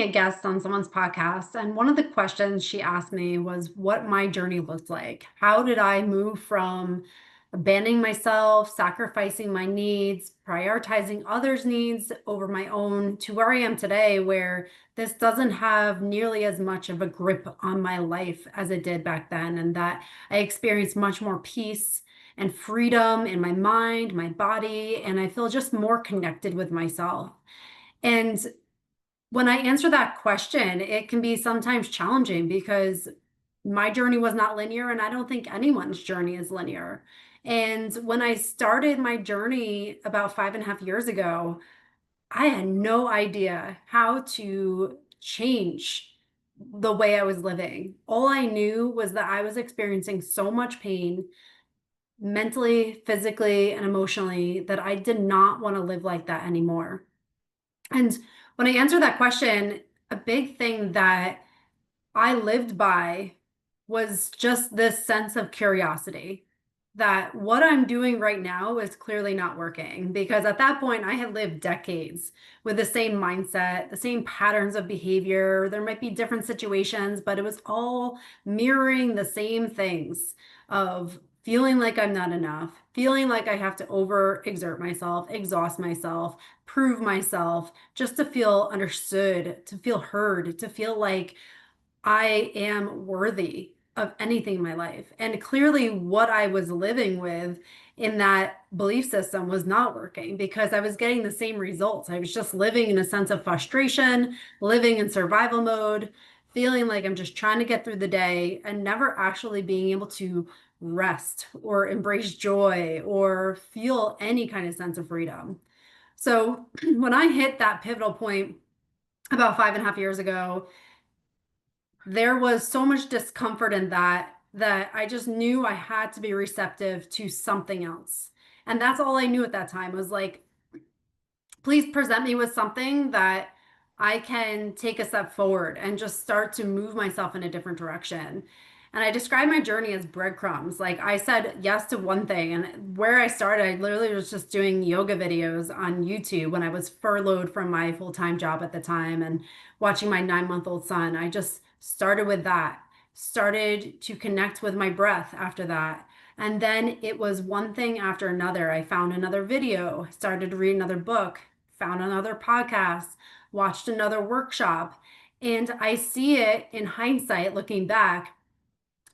recently a guest on someone's podcast, and one of the questions she asked me was what my journey looked like. How did I move from abandoning myself, sacrificing my needs, prioritizing others' needs over my own to where I am today, where this doesn't have nearly as much of a grip on my life as it did back then, and that I experience much more peace and freedom in my mind, my body, and I feel just more connected with myself. And when I answer that question, it can be sometimes challenging because my journey was not linear, and I don't think anyone's journey is linear. And when I started my journey about 5.5 years ago, I had no idea how to change the way I was living. All I knew was that I was experiencing so much pain mentally, physically, and emotionally that I did not want to live like that anymore. And when I answer that question, a big thing that I lived by was just this sense of curiosity that what I'm doing right now is clearly not working because at that point I had lived decades with the same mindset, the same patterns of behavior. There might be different situations, but it was all mirroring the same things of feeling like I'm not enough, feeling like I have to overexert myself, exhaust myself, prove myself just to feel understood, to feel heard, to feel like I am worthy of anything in my life. And clearly, what I was living with in that belief system was not working because I was getting the same results. I was just living in a sense of frustration, living in survival mode, feeling like I'm just trying to get through the day and never actually being able to rest or embrace joy or feel any kind of sense of freedom. So when I hit that pivotal point about 5.5 years ago, there was so much discomfort in that I just knew I had to be receptive to something else. And that's all I knew at that time was like, please present me with something that I can take a step forward and just start to move myself in a different direction. And I described my journey as breadcrumbs. Like I said yes to one thing, and where I started, I literally was just doing yoga videos on YouTube when I was furloughed from my full-time job at the time and watching my 9-month-old son. I just started with that, started to connect with my breath after that. And then it was one thing after another. I found another video, started to read another book, found another podcast, watched another workshop. And I see it in hindsight, looking back,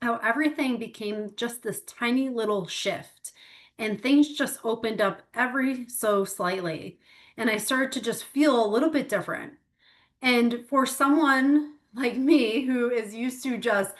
how everything became just this tiny little shift and things just opened up every so slightly. And I started to just feel a little bit different. And for someone like me who is used to just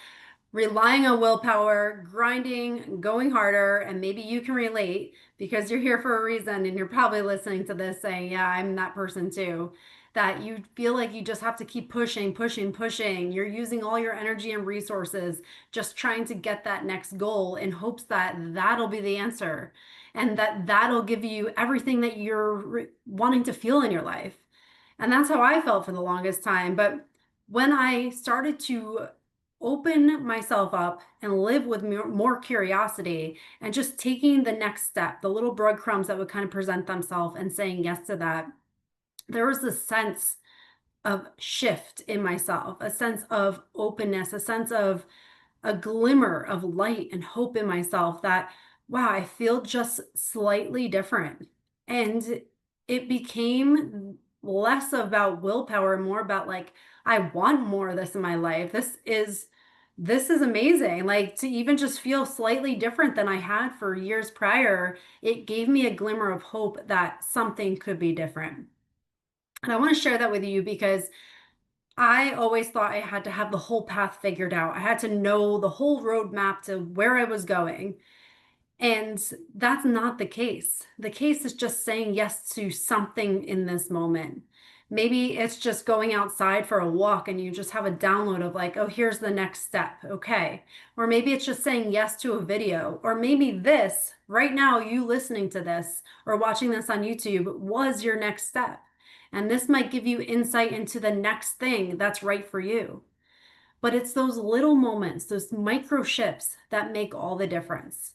relying on willpower, grinding, going harder, and maybe you can relate because you're here for a reason and you're probably listening to this saying, yeah, I'm that person too. That you feel like you just have to keep pushing, pushing, pushing. You're using all your energy and resources just trying to get that next goal in hopes that that'll be the answer and that that'll give you everything that you're wanting to feel in your life. And that's how I felt for the longest time. But when I started to open myself up and live with more curiosity and just taking the next step, the little breadcrumbs that would kind of present themselves and saying yes to that, there was this sense of shift in myself, a sense of openness, a sense of a glimmer of light and hope in myself that, wow, I feel just slightly different. And it became less about willpower and more about like, I want more of this in my life. This is amazing. Like to even just feel slightly different than I had for years prior, it gave me a glimmer of hope that something could be different. And I want to share that with you because I always thought I had to have the whole path figured out. I had to know the whole roadmap to where I was going. And that's not the case. The case is just saying yes to something in this moment. Maybe it's just going outside for a walk and you just have a download of like, oh, here's the next step. Okay. Or maybe it's just saying yes to a video. Or maybe this, right now, you listening to this or watching this on YouTube was your next step. And this might give you insight into the next thing that's right for you. But it's those little moments, those micro shifts that make all the difference.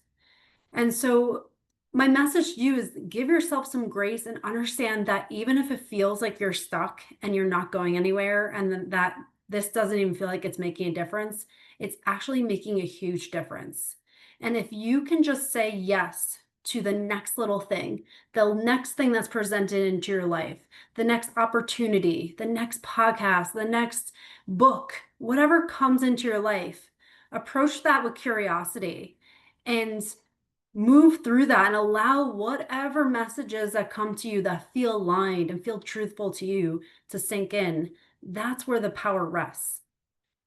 And so my message to you is give yourself some grace and understand that even if it feels like you're stuck and you're not going anywhere, and that this doesn't even feel like it's making a difference, it's actually making a huge difference. And if you can just say yes to the next little thing, the next thing that's presented into your life, the next opportunity, the next podcast, the next book, whatever comes into your life, approach that with curiosity and move through that and allow whatever messages that come to you that feel aligned and feel truthful to you to sink in. That's where the power rests.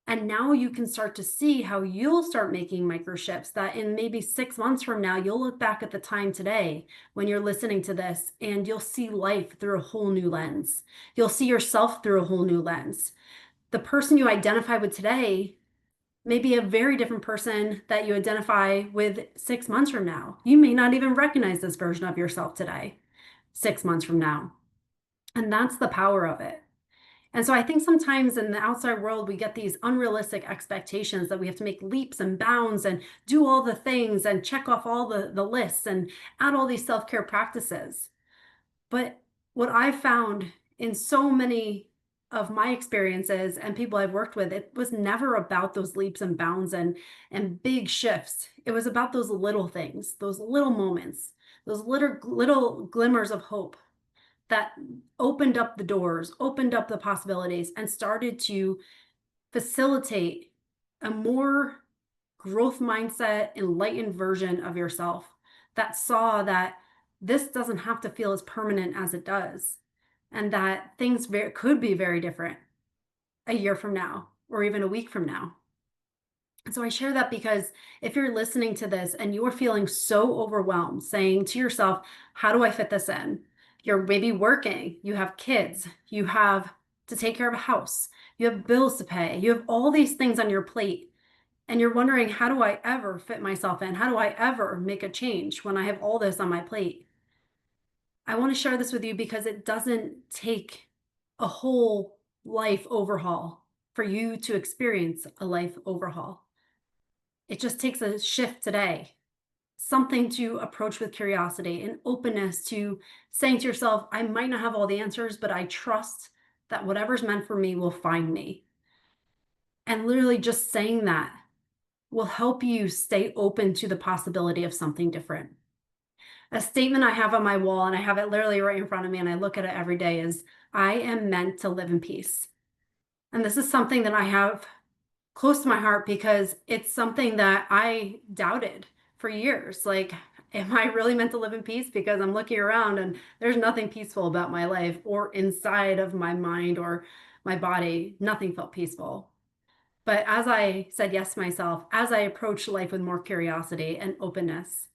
And now you can start to see how you'll start making microshifts that in maybe 6 months from now, you'll look back at the time today when you're listening to this and you'll see life through a whole new lens. You'll see yourself through a whole new lens. The person you identify with today may be a very different person that you identify with 6 months from now. You may not even recognize this version of yourself today, 6 months from now. And that's the power of it. And so I think sometimes in the outside world, we get these unrealistic expectations that we have to make leaps and bounds and do all the things and check off all the lists and add all these self-care practices. But what I've found in so many of my experiences and people I've worked with, it was never about those leaps and bounds and big shifts. It was about those little things, those little moments, those little glimmers of hope that opened up the doors, opened up the possibilities, and started to facilitate a more growth mindset, enlightened version of yourself that saw that this doesn't have to feel as permanent as it does, and that things could be very different a year from now or even a week from now. So I share that because if you're listening to this and you're feeling so overwhelmed, saying to yourself, how do I fit this in? You're maybe working, you have kids, you have to take care of a house, you have bills to pay, you have all these things on your plate. And you're wondering, how do I ever fit myself in? How do I ever make a change when I have all this on my plate? I want to share this with you because it doesn't take a whole life overhaul for you to experience a life overhaul. It just takes a shift today, something to approach with curiosity and openness to saying to yourself, I might not have all the answers, but I trust that whatever's meant for me will find me. And literally just saying that will help you stay open to the possibility of something different. A statement I have on my wall, and I have it literally right in front of me, and I look at it every day, is I am meant to live in peace. And this is something that I have close to my heart because it's something that I doubted for years. Like, am I really meant to live in peace? Because I'm looking around and there's nothing peaceful about my life or inside of my mind or my body. Nothing felt peaceful. But as I said yes to myself, as I approached life with more curiosity and openness,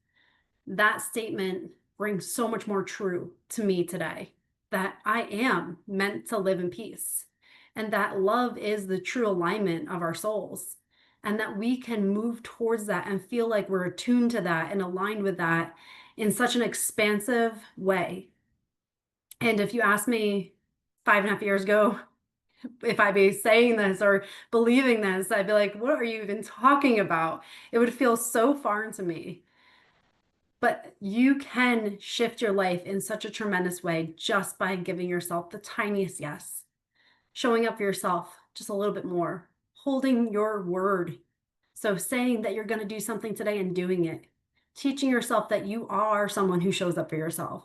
that statement rings so much more true to me today that I am meant to live in peace and that love is the true alignment of our souls and that we can move towards that and feel like we're attuned to that and aligned with that in such an expansive way. And if you asked me 5.5 years ago, if I'd be saying this or believing this, I'd be like, what are you even talking about? It would feel so foreign to me. But you can shift your life in such a tremendous way just by giving yourself the tiniest yes, showing up for yourself just a little bit more, holding your word. So saying that you're going to do something today and doing it, teaching yourself that you are someone who shows up for yourself.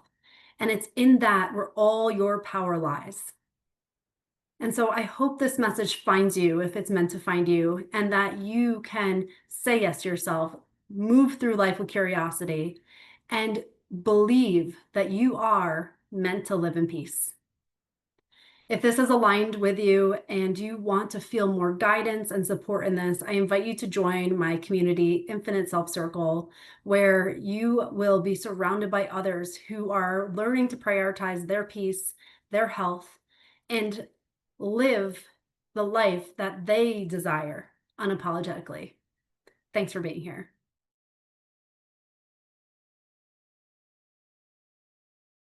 And it's in that where all your power lies. And so I hope this message finds you if it's meant to find you, and that you can say yes to yourself, move through life with curiosity, and believe that you are meant to live in peace. If this is aligned with you and you want to feel more guidance and support in this, I invite you to join my community, Infinite Self Circle, where you will be surrounded by others who are learning to prioritize their peace, their health, and live the life that they desire unapologetically. Thanks for being here.